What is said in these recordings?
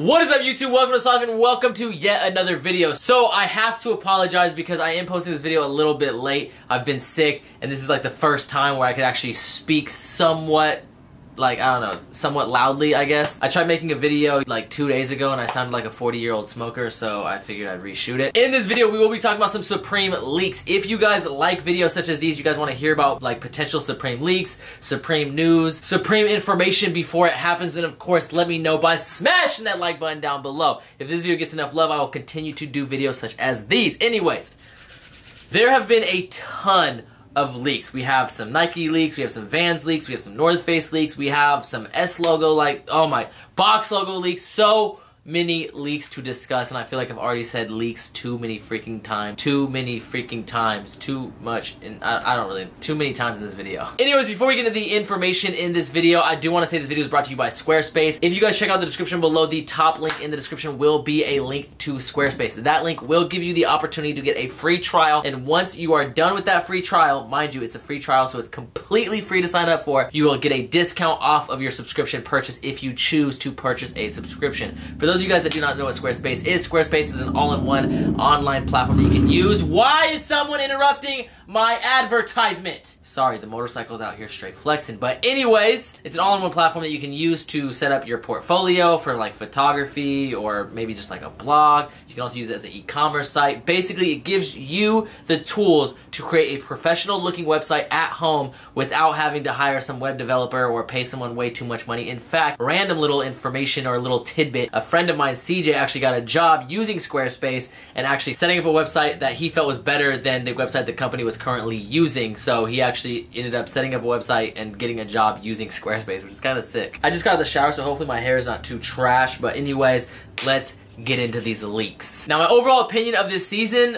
What is up, YouTube? Welcome to Sullivan. Welcome to yet another video. So I have to apologize because I am posting this video a little bit late. I've been sick, and this is like the first time where I could actually speak somewhat, like, I don't know, somewhat loudly, I guess. I tried making a video like 2 days ago and I sounded like a 40-year-old smoker, so I figured I'd reshoot it. In this video, we will be talking about some Supreme leaks. If you guys like videos such as these, you guys want to hear about like potential Supreme leaks, Supreme news, Supreme information before it happens, then of course let me know by smashing that like button down below. If this video gets enough love, I will continue to do videos such as these. Anyways, there have been a ton of leaks. We have some Nike leaks, we have some Vans leaks, we have some North Face leaks, we have some S logo, like, oh my, box logo leaks. So many leaks to discuss, and I feel like I've already said leaks too many freaking times. Too many freaking times. Too much, and I don't really, too many times in this video. Anyways, before we get into the information in this video, I do want to say this video is brought to you by Squarespace. If you guys check out the description below, the top link in the description will be a link to Squarespace. That link will give you the opportunity to get a free trial, and once you are done with that free trial, mind you, it's a free trial, so it's completely free to sign up for, you will get a discount off of your subscription purchase if you choose to purchase a subscription. For those of you guys that do not know what Squarespace is an all-in-one online platform that you can use. Why is someone interrupting my advertisement? Sorry, the motorcycle's out here straight flexing. But anyways, it's an all-in-one platform that you can use to set up your portfolio for like photography or maybe just like a blog. You can also use it as an e-commerce site. Basically, it gives you the tools to create a professional looking website at home without having to hire some web developer or pay someone way too much money. In fact, random little information or a little tidbit, a friend of mine, CJ, actually got a job using Squarespace and actually setting up a website that he felt was better than the website the company was currently using. So he actually ended up setting up a website and getting a job using Squarespace, which is kind of sick. I just got out of the shower, so hopefully my hair is not too trash. But anyways, let's get into these leaks. Now, my overall opinion of this season,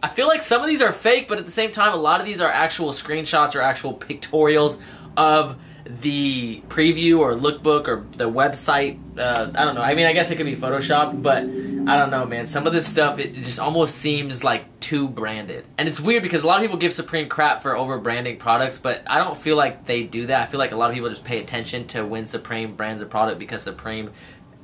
I feel like some of these are fake, but at the same time, a lot of these are actual screenshots or actual pictorials of the preview or lookbook or the website. I don't know. I mean, I guess it could be photoshopped, but I don't know, man. Some of this stuff, it just almost seems like too branded. And it's weird because a lot of people give Supreme crap for over-branding products, but I don't feel like they do that. I feel like a lot of people just pay attention to when Supreme brands a product because Supreme,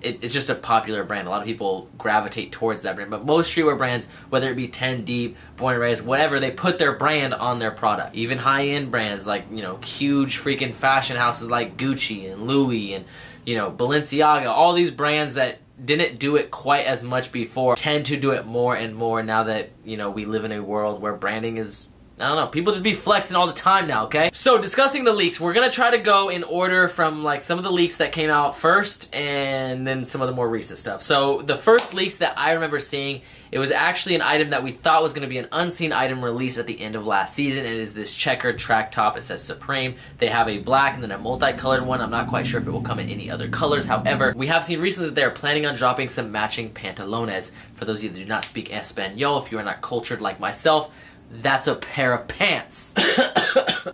it's just a popular brand. A lot of people gravitate towards that brand. But most streetwear brands, whether it be 10 Deep, Born and Raised, whatever, they put their brand on their product. Even high-end brands like, you know, huge freaking fashion houses like Gucci and Louis and, you know, Balenciaga, all these brands that didn't do it quite as much before tend to do it more and more now that, you know, we live in a world where branding is, I don't know, people just be flexing all the time now, okay? So, discussing the leaks, we're gonna try to go in order from like some of the leaks that came out first and then some of the more recent stuff. So, the first leaks that I remember seeing, it was actually an item that we thought was gonna be an unseen item released at the end of last season, and it is this checkered track top. It says Supreme. They have a black and then a multicolored one. I'm not quite sure if it will come in any other colors. However, we have seen recently that they are planning on dropping some matching pantalones. For those of you that do not speak Espanol, if you are not cultured like myself, that's a pair of pants.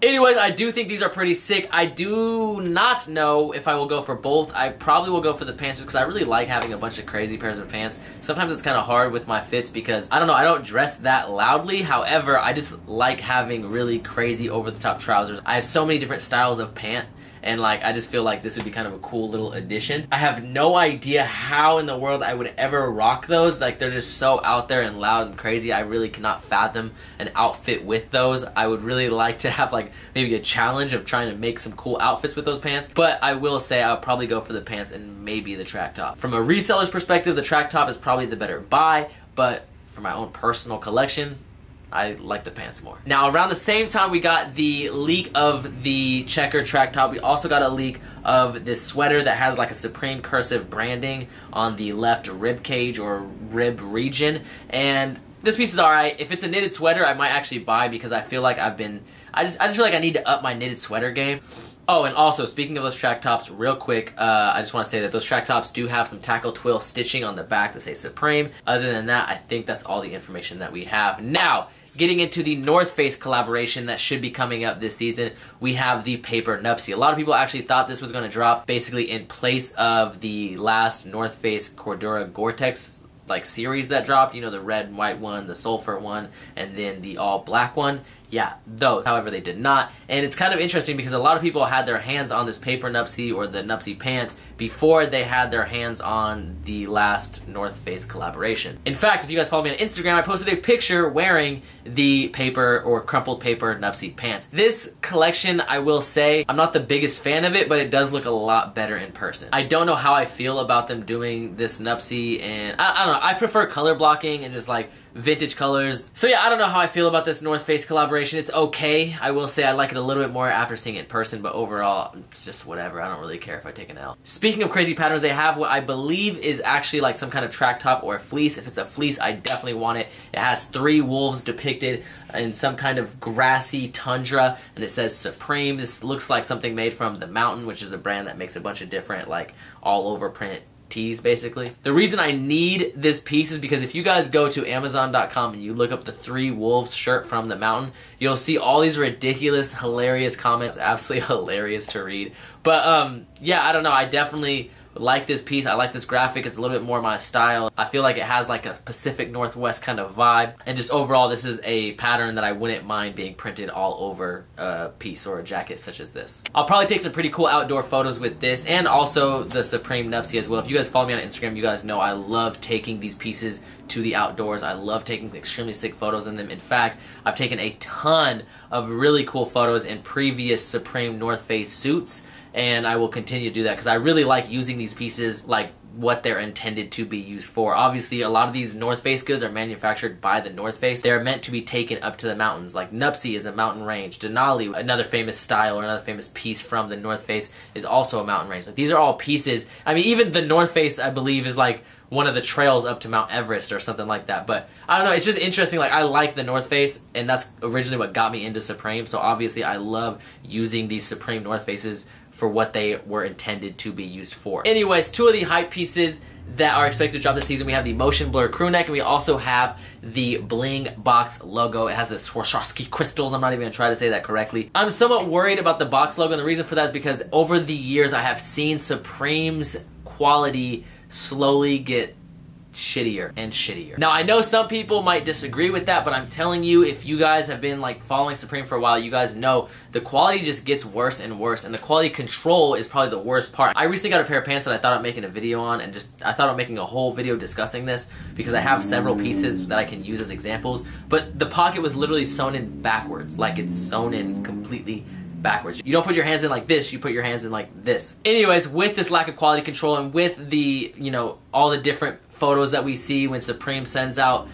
Anyways, I do think these are pretty sick. I do not know if I will go for both. I probably will go for the pants just because I really like having a bunch of crazy pairs of pants. Sometimes it's kind of hard with my fits because, I don't know, I don't dress that loudly. However, I just like having really crazy over-the-top trousers. I have so many different styles of pant. And like, I just feel like this would be kind of a cool little addition. I have no idea how in the world I would ever rock those. Like, they're just so out there and loud and crazy. I really cannot fathom an outfit with those. I would really like to have like maybe a challenge of trying to make some cool outfits with those pants. But I will say I'll probably go for the pants and maybe the track top. From a reseller's perspective, the track top is probably the better buy. But for my own personal collection, I like the pants more. Now, around the same time we got the leak of the checker track top, we also got a leak of this sweater that has like a Supreme cursive branding on the left rib cage or rib region. And this piece is alright. If it's a knitted sweater, I might actually buy because I feel like I just feel like I need to up my knitted sweater game. Oh, and also, speaking of those track tops, real quick, I just want to say that those track tops do have some tackle twill stitching on the back that say Supreme. Other than that, I think that's all the information that we have. Now, getting into the North Face collaboration that should be coming up this season, we have the Paper Nupsy. A lot of people actually thought this was going to drop basically in place of the last North Face Cordura Gore-Tex like series that dropped, you know, the red and white one, the sulfur one, and then the all black one. Yeah, those. However, they did not. And it's kind of interesting because a lot of people had their hands on this paper Nuptse or the Nuptse pants before they had their hands on the last North Face collaboration. In fact, if you guys follow me on Instagram, I posted a picture wearing the paper or crumpled paper Nuptse pants. This collection, I will say, I'm not the biggest fan of it, but it does look a lot better in person. I don't know how I feel about them doing this Nuptse, and I don't know, I prefer color blocking and just like vintage colors. So yeah, I don't know how I feel about this North Face collaboration. It's okay. I will say I like it a little bit more after seeing it in person, but overall, it's just whatever. I don't really care if I take an L. Speaking of crazy patterns, they have what I believe is actually like some kind of track top or a fleece. If it's a fleece, I definitely want it. It has 3 wolves depicted in some kind of grassy tundra, and it says Supreme. This looks like something made from The Mountain, which is a brand that makes a bunch of different like all over print tees, basically. The reason I need this piece is because if you guys go to Amazon.com and you look up the 3 Wolves shirt from The Mountain, you'll see all these ridiculous, hilarious comments. Absolutely hilarious to read. But yeah, I don't know. I definitely like this piece. I like this graphic. It's a little bit more my style. I feel like it has like a Pacific Northwest kind of vibe. And just overall, this is a pattern that I wouldn't mind being printed all over a piece or a jacket such as this. I'll probably take some pretty cool outdoor photos with this and also the Supreme Nuptse as well. If you guys follow me on Instagram, you guys know I love taking these pieces to the outdoors. I love taking extremely sick photos in them. In fact, I've taken a ton of really cool photos in previous Supreme North Face suits, and I will continue to do that because I really like using these pieces like what they're intended to be used for. Obviously, a lot of these North Face goods are manufactured by the North Face. They're meant to be taken up to the mountains. Like Nuptse is a mountain range. Denali, another famous style or another famous piece from the North Face, is also a mountain range. Like these are all pieces. I mean, even the North Face, I believe, is like one of the trails up to Mount Everest or something like that. But I don't know, it's just interesting. Like I like the North Face, and that's originally what got me into Supreme. So obviously I love using these Supreme North Faces for what they were intended to be used for. Anyways, 2 of the hype pieces that are expected to drop this season. We have the Motion Blur crew neck, and we also have the Bling Box logo. It has the Swarovski crystals. I'm not even going to try to say that correctly. I'm somewhat worried about the box logo, and the reason for that is because over the years I have seen Supreme's quality slowly get shittier and shittier. Now, I know some people might disagree with that, but I'm telling you, if you guys have been like following Supreme for a while, you guys know the quality just gets worse and worse, and the quality control is probably the worst part. I recently got a pair of pants that I thought about making a video on, and I thought about making a whole video discussing this because I have several pieces that I can use as examples, but the pocket was literally sewn in backwards, like it's sewn in completely backwards. You don't put your hands in like this, you put your hands in like this. Anyways, with this lack of quality control and with the, you know, all the different photos that we see when Supreme sends out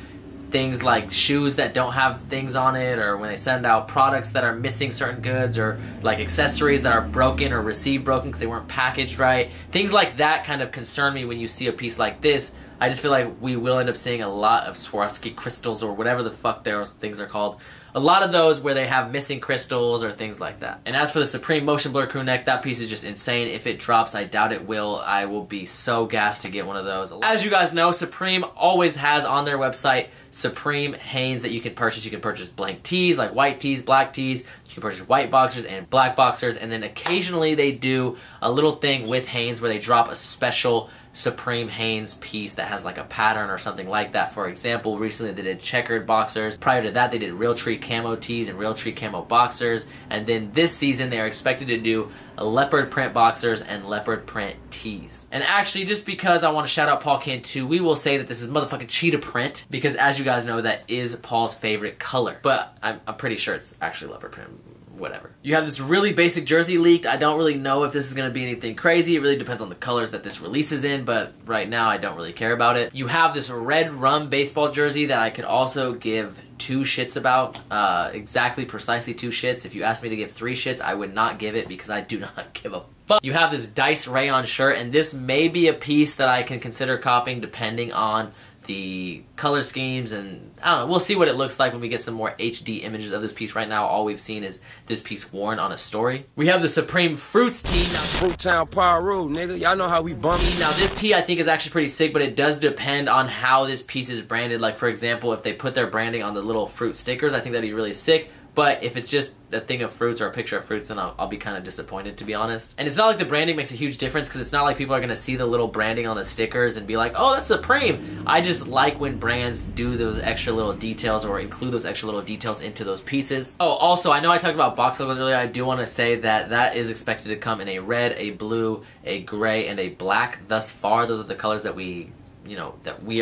things like shoes that don't have things on it, or when they send out products that are missing certain goods, or like accessories that are broken or received broken because they weren't packaged right. Things like that kind of concern me when you see a piece like this. I just feel like we will end up seeing a lot of Swarovski crystals or whatever the fuck those things are called. A lot of those where they have missing crystals or things like that. And as for the Supreme Motion Blur crew neck, that piece is just insane. If it drops, I doubt it will. I will be so gassed to get one of those. As you guys know, Supreme always has on their website Supreme Hanes that you can purchase. You can purchase blank tees, like white tees, black tees. You can purchase white boxers and black boxers. And then occasionally they do a little thing with Hanes where they drop a special Supreme Hanes piece that has like a pattern or something like that. For example, recently they did checkered boxers. Prior to that, they did Realtree camo tees and Realtree camo boxers. And then this season, they are expected to do leopard print boxers and leopard print tees. And actually, just because I want to shout out Paul Cantu, we will say that this is motherfucking cheetah print, because as you guys know, that is Paul's favorite color. But I'm pretty sure it's actually leopard print. Whatever. You have this really basic jersey leaked. I don't really know if this is going to be anything crazy. It really depends on the colors that this releases in, but right now I don't really care about it. You have this red rum baseball jersey that I could also give 2 shits about. Precisely 2 shits. If you asked me to give 3 shits, I would not give it because I do not give a fuck. You have this Dice rayon shirt, and this may be a piece that I can consider copying depending on the color schemes, and I don't know, we'll see what it looks like when we get some more HD images of this piece. Right now, all we've seen is this piece worn on a story. We have the Supreme Fruits tee. Now, Fruit Town Pyro, nigga. Y'all know how we bump. Now, this tee I think is actually pretty sick, but it does depend on how this piece is branded. Like, for example, if they put their branding on the little fruit stickers, I think that'd be really sick. But if it's just a thing of fruits or a picture of fruits, then I'll be kind of disappointed, to be honest. And it's not like the branding makes a huge difference, because it's not like people are going to see the little branding on the stickers and be like, oh, that's Supreme. I just like when brands do those extra little details or include those extra little details into those pieces. Oh, also, I know I talked about box logos earlier. I do want to say that that is expected to come in a red, a blue, a gray, and a black. Thus far, those are the colors that we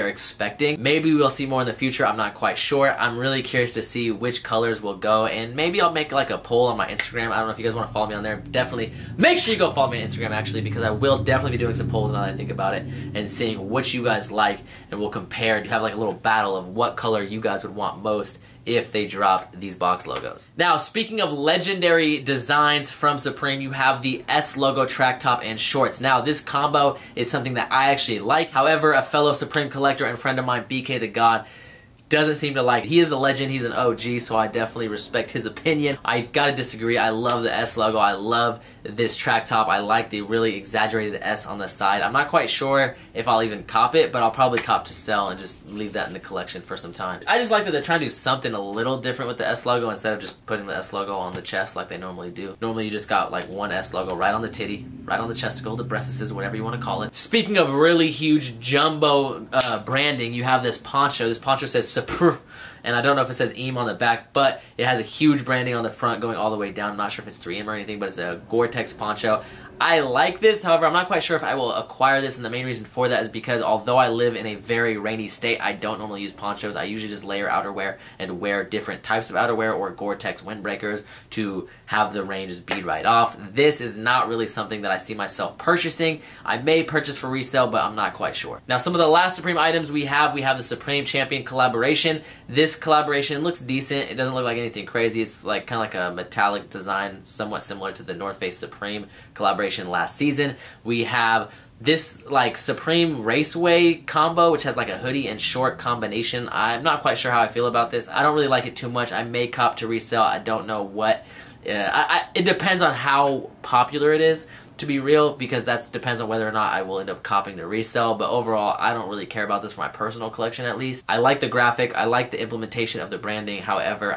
are expecting. Maybe we'll see more in the future. I'm not quite sure. I'm really curious to see which colors will go, and maybe I'll make like a poll on my Instagram. I don't know if you guys want to follow me on there. Definitely make sure you go follow me on Instagram, actually, because I will definitely be doing some polls now that I think about it and seeing what you guys like, and we'll compare to have like a little battle of what color you guys would want most if they dropped these box logos. Now, speaking of legendary designs from Supreme, you have the S logo track top and shorts. Now, this combo is something that I actually like. However, a fellow Supreme collector and friend of mine, BK the God, doesn't seem to like it. He is a legend, he's an OG, so I definitely respect his opinion. I gotta disagree. I love the S logo. I love this track top. I like the really exaggerated S on the side. I'm not quite sure if I'll even cop it, but I'll probably cop to sell and just leave that in the collection for some time. I just like that they're trying to do something a little different with the S logo instead of just putting the S logo on the chest like they normally do. Normally you just got like one S logo right on the titty, right on the chesticle, the breastises, whatever you want to call it. Speaking of really huge jumbo branding, you have this poncho. This poncho says Supreme, and I don't know if it says EAM on the back, but it has a huge branding on the front going all the way down. I'm not sure if it's 3M or anything, but it's a Gore-Tex poncho. I like this, however, I'm not quite sure if I will acquire this, and the main reason for that is because although I live in a very rainy state, I don't normally use ponchos. I usually just layer outerwear and wear different types of outerwear or Gore-Tex windbreakers to have the rain just bead right off. This is not really something that I see myself purchasing. I may purchase for resale, but I'm not quite sure. Now, some of the last Supreme items we have the Supreme Champion collaboration. This collaboration looks decent. It doesn't look like anything crazy. It's like kind of like a metallic design, somewhat similar to the North Face Supreme collaboration last season. We have this like Supreme Raceway combo, which has like a hoodie and short combination. I'm not quite sure how I feel about this. I don't really like it too much. I may cop to resell. I don't know what. It depends on how popular it is, to be real, because that depends on whether or not I will end up copying to resell. But overall, I don't really care about this for my personal collection, at least. I like the graphic. I like the implementation of the branding. However,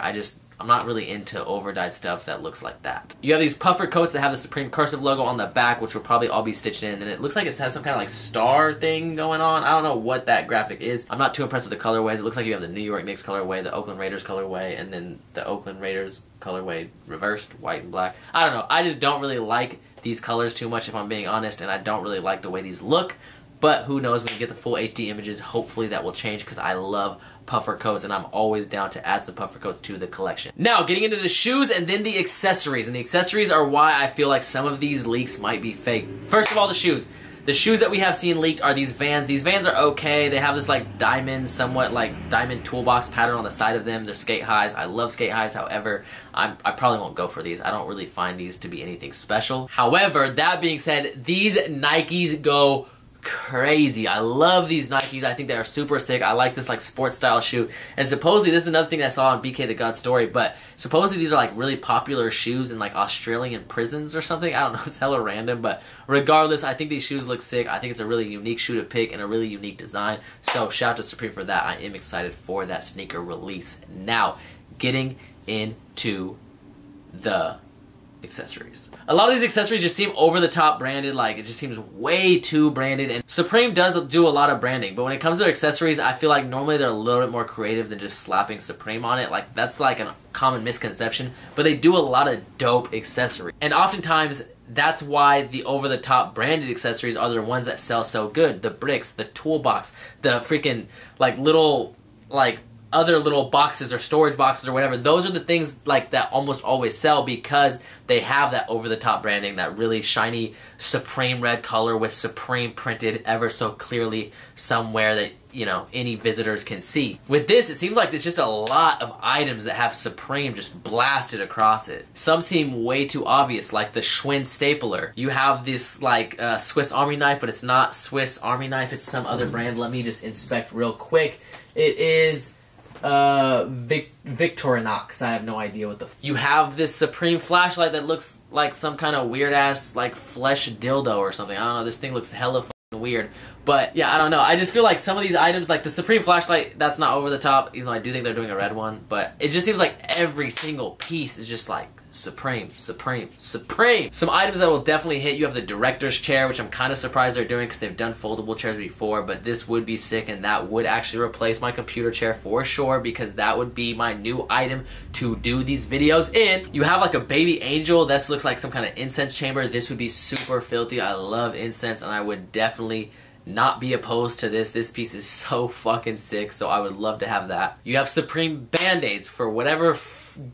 I'm not really into overdyed stuff that looks like that. You have these puffer coats that have the Supreme cursive logo on the back, which will probably all be stitched in, and it looks like it has some kind of like star thing going on. I don't know what that graphic is. I'm not too impressed with the colorways. It looks like you have the New York Knicks colorway, the Oakland Raiders colorway, and then the Oakland Raiders colorway reversed, white and black. I don't know. I just don't really like these colors too much, if I'm being honest, and I don't really like the way these look. But who knows, when you get the full HD images, hopefully that will change, because I love puffer coats, and I'm always down to add some puffer coats to the collection. Now, getting into the shoes and then the accessories. And the accessories are why I feel like some of these leaks might be fake. First of all, the shoes. The shoes that we have seen leaked are these Vans. These Vans are okay. They have this like diamond, somewhat like diamond toolbox pattern on the side of them. They're skate highs. I love skate highs. However, I probably won't go for these. I don't really find these to be anything special. However, that being said, these Nikes go crazy. I love these Nikes. I think they are super sick. I like this like sports style shoe. And supposedly, this is another thing I saw on BK the God story, but supposedly these are like really popular shoes in like Australian prisons or something. I don't know. It's hella random, but regardless, I think these shoes look sick. I think it's a really unique shoe to pick and a really unique design. So shout out to Supreme for that. I am excited for that sneaker release. Now, getting into the accessories. A lot of these accessories just seem over the top branded, like it just seems way too branded, and Supreme does do a lot of branding, but when it comes to their accessories, I feel like normally they're a little bit more creative than just slapping Supreme on it. Like that's like a common misconception, but they do a lot of dope accessories. And oftentimes that's why the over the top branded accessories are the ones that sell so good. The bricks, the toolbox, the freaking like little like other little boxes or storage boxes or whatever. Those are the things like that almost always sell because they have that over-the-top branding, that really shiny Supreme red color with Supreme printed ever so clearly somewhere that, you know, any visitors can see. With this, it seems like there's just a lot of items that have Supreme just blasted across it. Some seem way too obvious, like the Schwinn stapler. You have this like Swiss Army knife, but it's not Swiss Army knife, it's some other brand. Let me just inspect real quick. It is Victorinox. I have no idea what the you have this Supreme flashlight that looks like some kind of weird ass like flesh dildo or something. I don't know, this thing looks hella weird. But yeah, I don't know. I just feel like some of these items, like the Supreme flashlight, that's not over the top, even though I do think they're doing a red one. But it just seems like every single piece is just like Supreme, Supreme, Supreme. Some items that will definitely hit. You have the director's chair, which I'm kind of surprised they're doing because they've done foldable chairs before, but this would be sick, and that would actually replace my computer chair for sure, because that would be my new item to do these videos in. You have like a baby angel. This looks like some kind of incense chamber. This would be super filthy. I love incense, and I would definitely not be opposed to this. This piece is so fucking sick, so I would love to have that. You have Supreme Band-Aids for whatever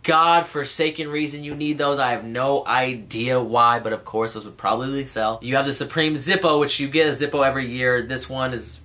God-forsaken reason you need those. I have no idea why, but of course those would probably sell. You have the Supreme Zippo, which you get a Zippo every year. This one is,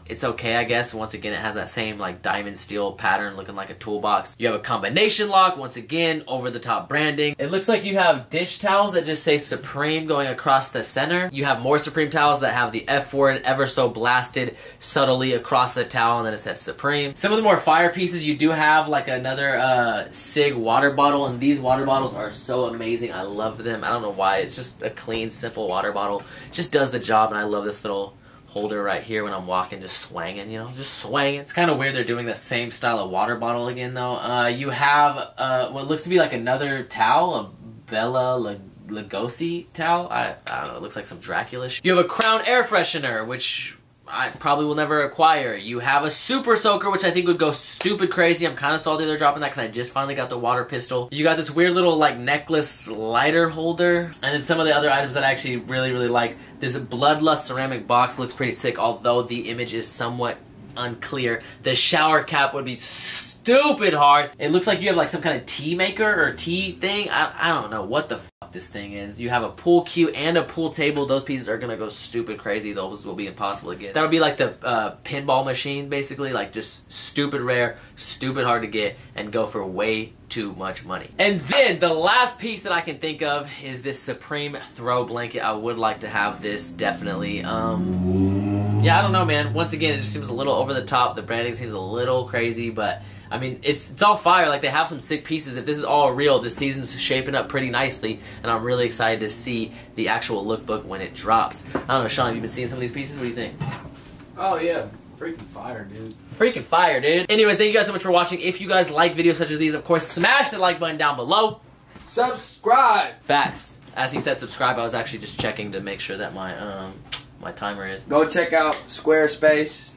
it's okay, I guess. Once again, it has that same like diamond steel pattern looking like a toolbox. You have a combination lock, once again, over the top branding. It looks like you have dish towels that just say Supreme going across the center. You have more Supreme towels that have the F word ever so blasted subtly across the towel, and then it says Supreme. Some of the more fire pieces, you do have like another Sig water bottle, and these water bottles are so amazing. I love them. I don't know why. It's just a clean, simple water bottle. It just does the job, and I love this little holder right here when I'm walking, just swanging, you know, just swanging. It's kind of weird they're doing the same style of water bottle again, though. You have what looks to be like another towel, a Bella Lugosi towel. I don't know, it looks like some Dracula shit. You have a Crown air freshener, which I probably will never acquire. You have a Super Soaker, which I think would go stupid crazy. I'm kind of salty they're dropping that because I just finally got the water pistol. You got this weird little like necklace lighter holder. And then some of the other items that I actually really, really like. This Bloodlust ceramic box looks pretty sick, although the image is somewhat unclear. The shower cap would be stupid hard. It looks like you have like some kind of tea maker or tea thing. I don't know what the fuck this thing is. You have a pool cue and a pool table. Those pieces are gonna go stupid crazy. Those will be impossible to get. That would be like the pinball machine, basically. Like just stupid rare, stupid hard to get, and go for way too much money. And then the last piece that I can think of is this Supreme throw blanket. I would like to have this, definitely. Yeah, I don't know, man. Once again, it just seems a little over the top. The branding seems a little crazy, but I mean, it's all fire. Like, they have some sick pieces. If this is all real, this season's shaping up pretty nicely, and I'm really excited to see the actual lookbook when it drops. I don't know, Sean, have you been seeing some of these pieces? What do you think? Oh, yeah. Freaking fire, dude. Freaking fire, dude. Anyways, thank you guys so much for watching. If you guys like videos such as these, of course, smash the like button down below. Subscribe. Facts. As he said subscribe, I was actually just checking to make sure that my my timer is. Go check out Squarespace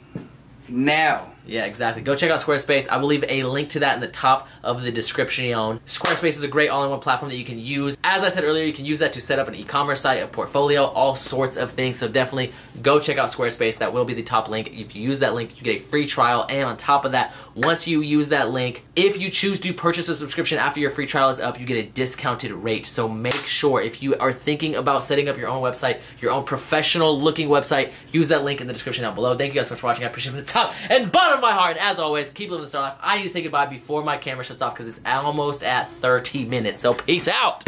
now. Yeah, exactly. Go check out Squarespace. I will leave a link to that in the top of the description. Squarespace is a great all-in-one platform that you can use. As I said earlier, you can use that to set up an e-commerce site, a portfolio, all sorts of things. So definitely go check out Squarespace. That will be the top link. If you use that link, you get a free trial. And on top of that, once you use that link, if you choose to purchase a subscription after your free trial is up, you get a discounted rate. So make sure, if you are thinking about setting up your own website, your own professional-looking website, use that link in the description down below. Thank you guys so much for watching. I appreciate it from the top and bottom of my heart. And as always, keep living the star life. I need to say goodbye before my camera shuts off because it's almost at 30 minutes. So peace out.